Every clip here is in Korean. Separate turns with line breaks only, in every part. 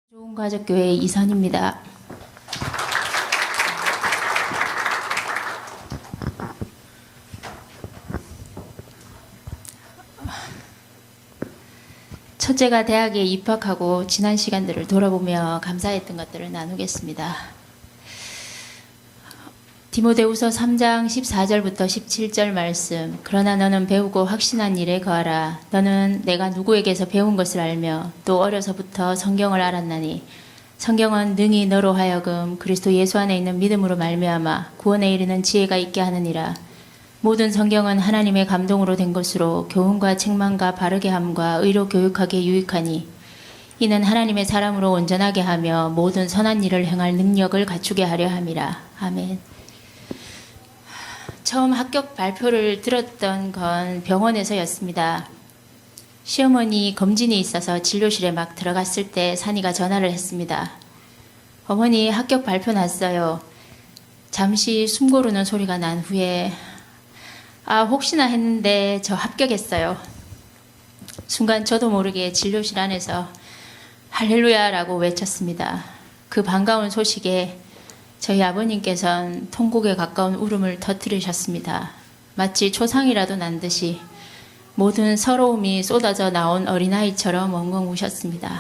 좋은 가족교회 이선입니다. 첫째가 대학에 입학하고 지난 시간들을 돌아보며 감사했던 것들을 나누겠습니다. 디모데후서 3장 14절부터 17절 말씀. 그러나 너는 배우고 확신한 일에 거하라. 너는 내가 누구에게서 배운 것을 알며 또 어려서부터 성경을 알았나니 성경은 능히 너로 하여금 그리스도 예수 안에 있는 믿음으로 말미암아 구원에 이르는 지혜가 있게 하느니라. 모든 성경은 하나님의 감동으로 된 것으로 교훈과 책망과 바르게 함과 의로 교육하기에 유익하니 이는 하나님의 사람으로 온전하게 하며 모든 선한 일을 행할 능력을 갖추게 하려 함이라. 아멘. 처음 합격 발표를 들었던 건 병원에서였습니다. 시어머니 검진이 있어서 진료실에 막 들어갔을 때 산이가 전화를 했습니다. 어머니 합격 발표 났어요. 잠시 숨 고르는 소리가 난 후에 혹시나 했는데 저 합격했어요. 순간 저도 모르게 진료실 안에서 할렐루야라고 외쳤습니다. 그 반가운 소식에 저희 아버님께서는 통곡에 가까운 울음을 터뜨리셨습니다. 마치 초상이라도 난 듯이 모든 서러움이 쏟아져 나온 어린아이처럼 엉엉 우셨습니다.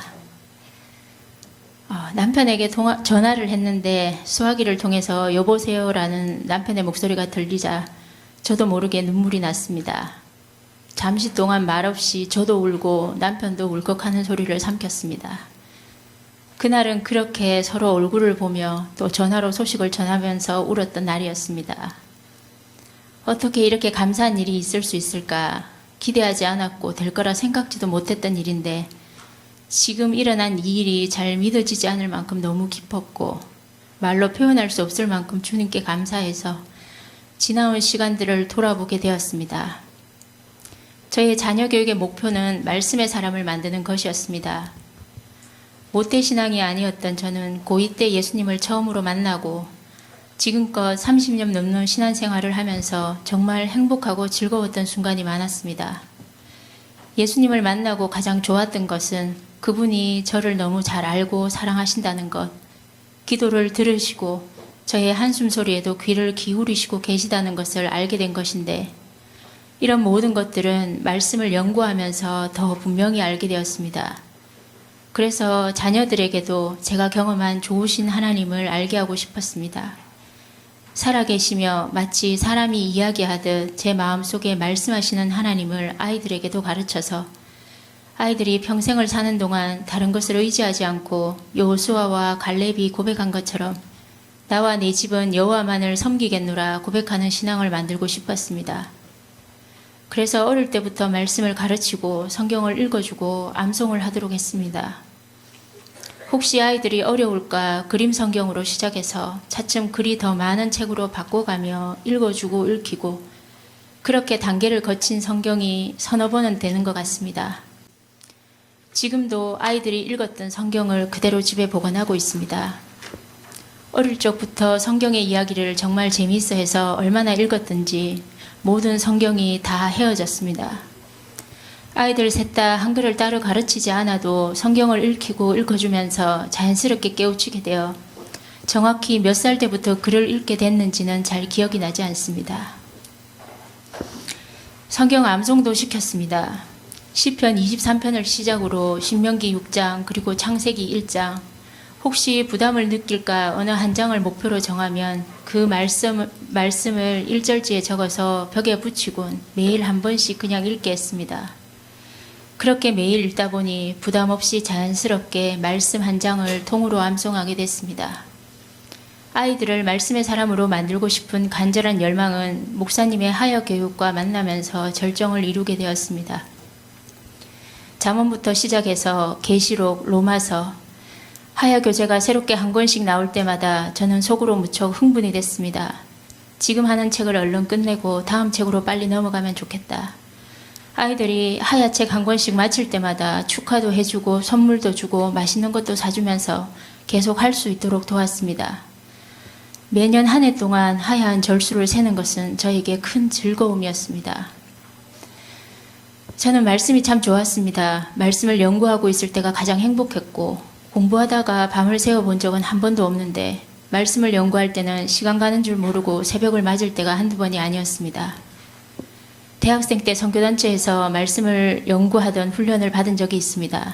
남편에게 전화를 했는데 수화기를 통해서 여보세요라는 남편의 목소리가 들리자 저도 모르게 눈물이 났습니다. 잠시 동안 말없이 저도 울고 남편도 울컥하는 소리를 삼켰습니다. 그날은 그렇게 서로 얼굴을 보며 또 전화로 소식을 전하면서 울었던 날이었습니다. 어떻게 이렇게 감사한 일이 있을 수 있을까? 기대하지 않았고 될 거라 생각지도 못했던 일인데 지금 일어난 이 일이 잘 믿어지지 않을 만큼 너무 깊었고 말로 표현할 수 없을 만큼 주님께 감사해서 지나온 시간들을 돌아보게 되었습니다. 저의 자녀 교육의 목표는 말씀의 사람을 만드는 것이었습니다. 모태신앙이 아니었던 저는 고2 때 예수님을 처음으로 만나고 지금껏 30년 넘는 신앙생활을 하면서 정말 행복하고 즐거웠던 순간이 많았습니다. 예수님을 만나고 가장 좋았던 것은 그분이 저를 너무 잘 알고 사랑하신다는 것, 기도를 들으시고 저의 한숨 소리에도 귀를 기울이시고 계시다는 것을 알게 된 것인데 이런 모든 것들은 말씀을 연구하면서 더 분명히 알게 되었습니다. 그래서 자녀들에게도 제가 경험한 좋으신 하나님을 알게 하고 싶었습니다. 살아계시며 마치 사람이 이야기하듯 제 마음속에 말씀하시는 하나님을 아이들에게도 가르쳐서 아이들이 평생을 사는 동안 다른 것을 의지하지 않고 여호수아와 갈렙이 고백한 것처럼 나와 내 집은 여호와만을 섬기겠노라 고백하는 신앙을 만들고 싶었습니다. 그래서 어릴 때부터 말씀을 가르치고 성경을 읽어주고 암송을 하도록 했습니다. 혹시 아이들이 어려울까 그림 성경으로 시작해서 차츰 글이 더 많은 책으로 바꿔가며 읽어주고 읽히고 그렇게 단계를 거친 성경이 서너 번은 되는 것 같습니다. 지금도 아이들이 읽었던 성경을 그대로 집에 보관하고 있습니다. 어릴 적부터 성경의 이야기를 정말 재미있어 해서 얼마나 읽었든지 모든 성경이 다 헤어졌습니다. 아이들 셋 다 한글을 따로 가르치지 않아도 성경을 읽히고 읽어주면서 자연스럽게 깨우치게 되어 정확히 몇 살 때부터 글을 읽게 됐는지는 잘 기억이 나지 않습니다. 성경 암송도 시켰습니다. 시편 23편을 시작으로 신명기 6장 그리고 창세기 1장 혹시 부담을 느낄까 어느 한 장을 목표로 정하면 그 말씀을 1절지에 적어서 벽에 붙이곤 매일 한 번씩 그냥 읽게 했습니다. 그렇게 매일 읽다 보니 부담 없이 자연스럽게 말씀 한 장을 통으로 암송하게 됐습니다. 아이들을 말씀의 사람으로 만들고 싶은 간절한 열망은 목사님의 하여 교육과 만나면서 절정을 이루게 되었습니다. 잠언부터 시작해서 계시록, 로마서, 하여 교재가 새롭게 한 권씩 나올 때마다 저는 속으로 무척 흥분이 됐습니다. 지금 하는 책을 얼른 끝내고 다음 책으로 빨리 넘어가면 좋겠다. 아이들이 하야 책 한 권씩 마칠 때마다 축하도 해주고 선물도 주고 맛있는 것도 사주면서 계속 할 수 있도록 도왔습니다. 매년 한 해 동안 하야한 절수를 세는 것은 저에게 큰 즐거움이었습니다. 저는 말씀이 참 좋았습니다. 말씀을 연구하고 있을 때가 가장 행복했고 공부하다가 밤을 새워본 적은 한 번도 없는데 말씀을 연구할 때는 시간 가는 줄 모르고 새벽을 맞을 때가 한두 번이 아니었습니다. 대학생 때 선교단체에서 말씀을 연구하던 훈련을 받은 적이 있습니다.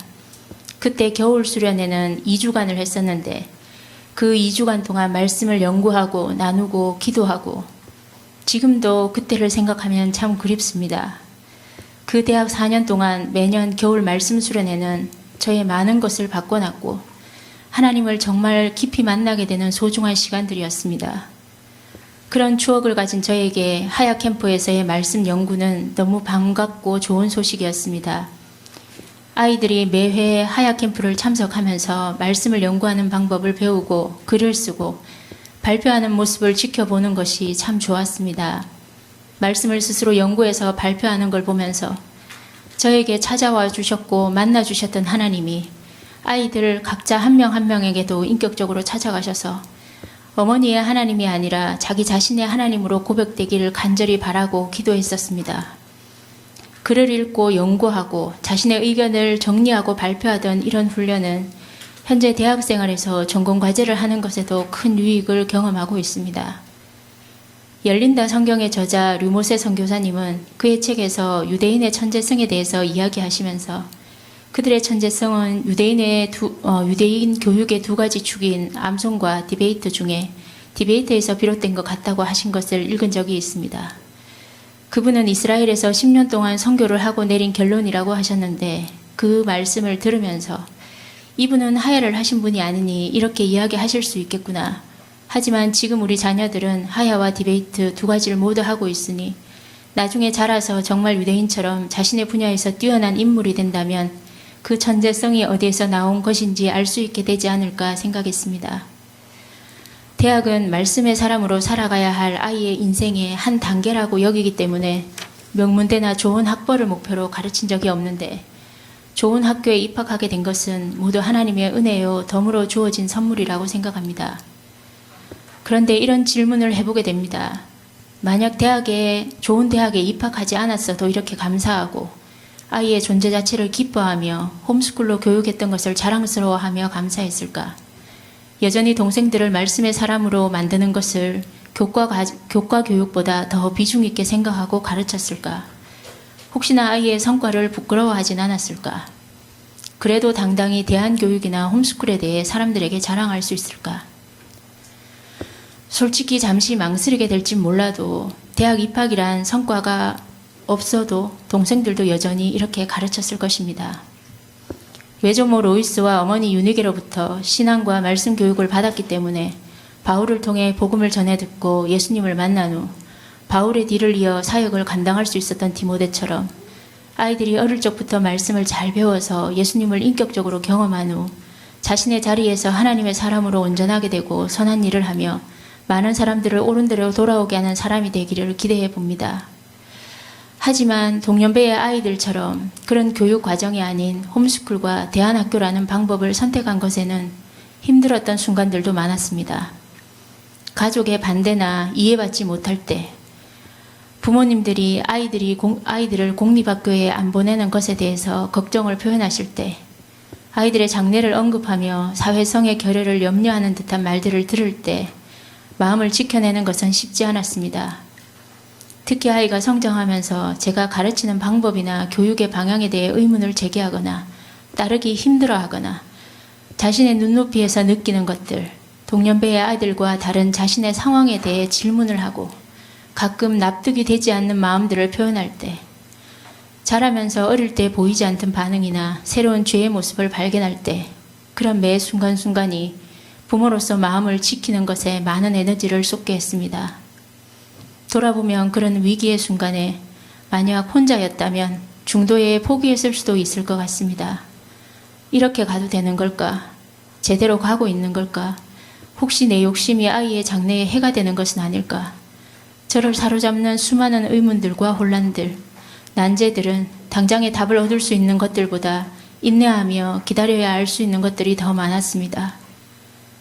그때 겨울 수련회는 2주간을 했었는데 그 2주간 동안 말씀을 연구하고 나누고 기도하고 지금도 그때를 생각하면 참 그립습니다. 그 대학 4년 동안 매년 겨울 말씀 수련회는 저의 많은 것을 바꿔놨고 하나님을 정말 깊이 만나게 되는 소중한 시간들이었습니다. 그런 추억을 가진 저에게 하야 캠프에서의 말씀 연구는 너무 반갑고 좋은 소식이었습니다. 아이들이 매회 하야 캠프를 참석하면서 말씀을 연구하는 방법을 배우고 글을 쓰고 발표하는 모습을 지켜보는 것이 참 좋았습니다. 말씀을 스스로 연구해서 발표하는 걸 보면서 저에게 찾아와 주셨고 만나 주셨던 하나님이 아이들 각자 한 명 한 명에게도 인격적으로 찾아가셔서 어머니의 하나님이 아니라 자기 자신의 하나님으로 고백되기를 간절히 바라고 기도했었습니다. 글을 읽고 연구하고 자신의 의견을 정리하고 발표하던 이런 훈련은 현재 대학생활에서 전공과제를 하는 것에도 큰 유익을 경험하고 있습니다. 열린다 성경의 저자 류모세 선교사님은 그의 책에서 유대인의 천재성에 대해서 이야기하시면서 그들의 천재성은 유대인 교육의 두 가지 축인 암송과 디베이트 중에 디베이트에서 비롯된 것 같다고 하신 것을 읽은 적이 있습니다. 그분은 이스라엘에서 10년 동안 선교를 하고 내린 결론이라고 하셨는데 그 말씀을 들으면서 이분은 하야를 하신 분이 아니니 이렇게 이야기하실 수 있겠구나. 하지만 지금 우리 자녀들은 하야와 디베이트 두 가지를 모두 하고 있으니 나중에 자라서 정말 유대인처럼 자신의 분야에서 뛰어난 인물이 된다면 그 천재성이 어디에서 나온 것인지 알 수 있게 되지 않을까 생각했습니다. 대학은 말씀의 사람으로 살아가야 할 아이의 인생의 한 단계라고 여기기 때문에 명문대나 좋은 학벌을 목표로 가르친 적이 없는데 좋은 학교에 입학하게 된 것은 모두 하나님의 은혜요 덤으로 주어진 선물이라고 생각합니다. 그런데 이런 질문을 해보게 됩니다. 만약 좋은 대학에 입학하지 않았어도 이렇게 감사하고 아이의 존재 자체를 기뻐하며 홈스쿨로 교육했던 것을 자랑스러워하며 감사했을까? 여전히 동생들을 말씀의 사람으로 만드는 것을 교과 교육보다 더 비중 있게 생각하고 가르쳤을까? 혹시나 아이의 성과를 부끄러워하진 않았을까? 그래도 당당히 대안교육이나 홈스쿨에 대해 사람들에게 자랑할 수 있을까? 솔직히 잠시 망설이게 될진 몰라도 대학 입학이란 성과가 없어도 동생들도 여전히 이렇게 가르쳤을 것입니다. 외조모 로이스와 어머니 유니게로부터 신앙과 말씀 교육을 받았기 때문에 바울을 통해 복음을 전해 듣고 예수님을 만난 후 바울의 뒤를 이어 사역을 감당할 수 있었던 디모데처럼 아이들이 어릴 적부터 말씀을 잘 배워서 예수님을 인격적으로 경험한 후 자신의 자리에서 하나님의 사람으로 온전하게 되고 선한 일을 하며 많은 사람들을 옳은 대로 돌아오게 하는 사람이 되기를 기대해 봅니다. 하지만 동년배의 아이들처럼 그런 교육 과정이 아닌 홈스쿨과 대안학교라는 방법을 선택한 것에는 힘들었던 순간들도 많았습니다. 가족의 반대나 이해받지 못할 때, 부모님들이 아이들을 공립학교에 안 보내는 것에 대해서 걱정을 표현하실 때, 아이들의 장래를 언급하며 사회성의 결여를 염려하는 듯한 말들을 들을 때 마음을 지켜내는 것은 쉽지 않았습니다. 특히 아이가 성장하면서 제가 가르치는 방법이나 교육의 방향에 대해 의문을 제기하거나 따르기 힘들어하거나 자신의 눈높이에서 느끼는 것들, 동년배의 아이들과 다른 자신의 상황에 대해 질문을 하고 가끔 납득이 되지 않는 마음들을 표현할 때, 자라면서 어릴 때 보이지 않던 반응이나 새로운 죄의 모습을 발견할 때 그런 매 순간순간이 부모로서 마음을 지키는 것에 많은 에너지를 쏟게 했습니다. 돌아보면 그런 위기의 순간에 만약 혼자였다면 중도에 포기했을 수도 있을 것 같습니다. 이렇게 가도 되는 걸까? 제대로 가고 있는 걸까? 혹시 내 욕심이 아이의 장래에 해가 되는 것은 아닐까? 저를 사로잡는 수많은 의문들과 혼란들, 난제들은 당장의 답을 얻을 수 있는 것들보다 인내하며 기다려야 알 수 있는 것들이 더 많았습니다.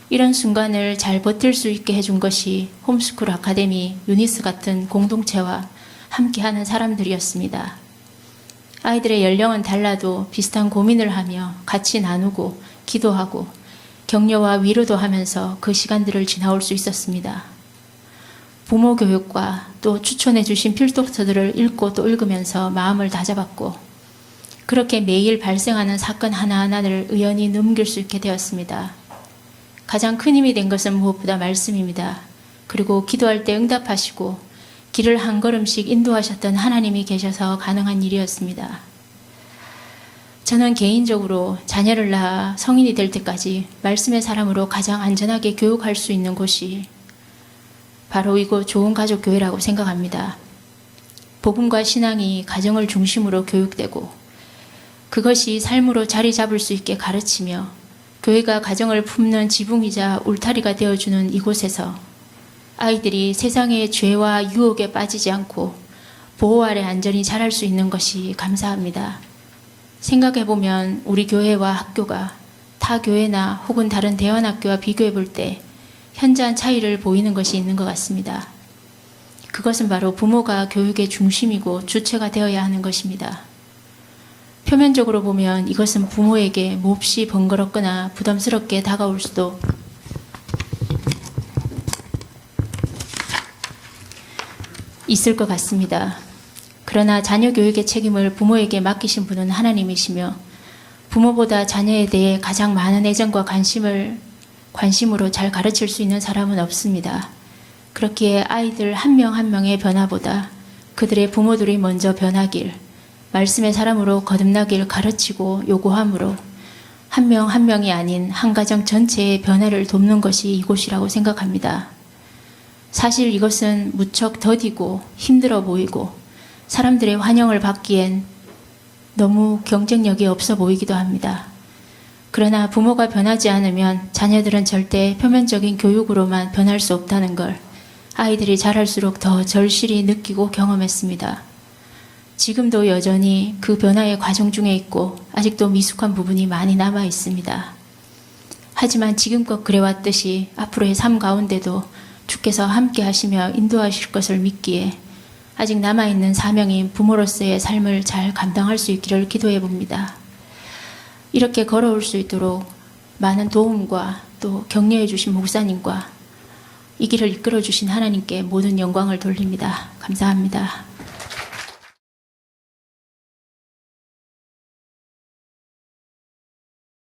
이런 순간을 잘 버틸 수 있게 해준 것이 홈스쿨 아카데미 유니스 같은 공동체와 함께하는 사람들이었습니다. 아이들의 연령은 달라도 비슷한 고민을 하며 같이 나누고 기도하고 격려와 위로도 하면서 그 시간들을 지나올 수 있었습니다. 부모 교육과 또 추천해 주신 필독서들을 읽고 또 읽으면서 마음을 다잡았고 그렇게 매일 발생하는 사건 하나하나를 의연히 넘길 수 있게 되었습니다. 가장 큰 힘이 된 것은 무엇보다 말씀입니다. 그리고 기도할 때 응답하시고 길을 한 걸음씩 인도하셨던 하나님이 계셔서 가능한 일이었습니다. 저는 개인적으로 자녀를 낳아 성인이 될 때까지 말씀의 사람으로 가장 안전하게 교육할 수 있는 곳이 바로 이곳 좋은 가족 교회라고 생각합니다. 복음과 신앙이 가정을 중심으로 교육되고 그것이 삶으로 자리 잡을 수 있게 가르치며 교회가 가정을 품는 지붕이자 울타리가 되어주는 이곳에서 아이들이 세상의 죄와 유혹에 빠지지 않고 보호 아래 안전히 자랄 수 있는 것이 감사합니다. 생각해보면 우리 교회와 학교가 타 교회나 혹은 다른 대안학교와 비교해 볼 때 현저한 차이를 보이는 것이 있는 것 같습니다. 그것은 바로 부모가 교육의 중심이고 주체가 되어야 하는 것입니다. 표면적으로 보면 이것은 부모에게 몹시 번거롭거나 부담스럽게 다가올 수도 있을 것 같습니다. 그러나 자녀 교육의 책임을 부모에게 맡기신 분은 하나님이시며 부모보다 자녀에 대해 가장 많은 애정과 관심으로 잘 가르칠 수 있는 사람은 없습니다. 그렇기에 아이들 한 명 한 명의 변화보다 그들의 부모들이 먼저 변하길, 말씀의 사람으로 거듭나길 가르치고 요구함으로 한 명 한 명이 아닌 한 가정 전체의 변화를 돕는 것이 이곳이라고 생각합니다. 사실 이것은 무척 더디고 힘들어 보이고 사람들의 환영을 받기엔 너무 경쟁력이 없어 보이기도 합니다. 그러나 부모가 변하지 않으면 자녀들은 절대 표면적인 교육으로만 변할 수 없다는 걸 아이들이 자랄수록 더 절실히 느끼고 경험했습니다. 지금도 여전히 그 변화의 과정 중에 있고 아직도 미숙한 부분이 많이 남아 있습니다. 하지만 지금껏 그래왔듯이 앞으로의 삶 가운데도 주께서 함께 하시며 인도하실 것을 믿기에 아직 남아있는 사명인 부모로서의 삶을 잘 감당할 수 있기를 기도해 봅니다. 이렇게 걸어올 수 있도록 많은 도움과 또 격려해 주신 목사님과 이 길을 이끌어 주신 하나님께 모든 영광을 돌립니다. 감사합니다.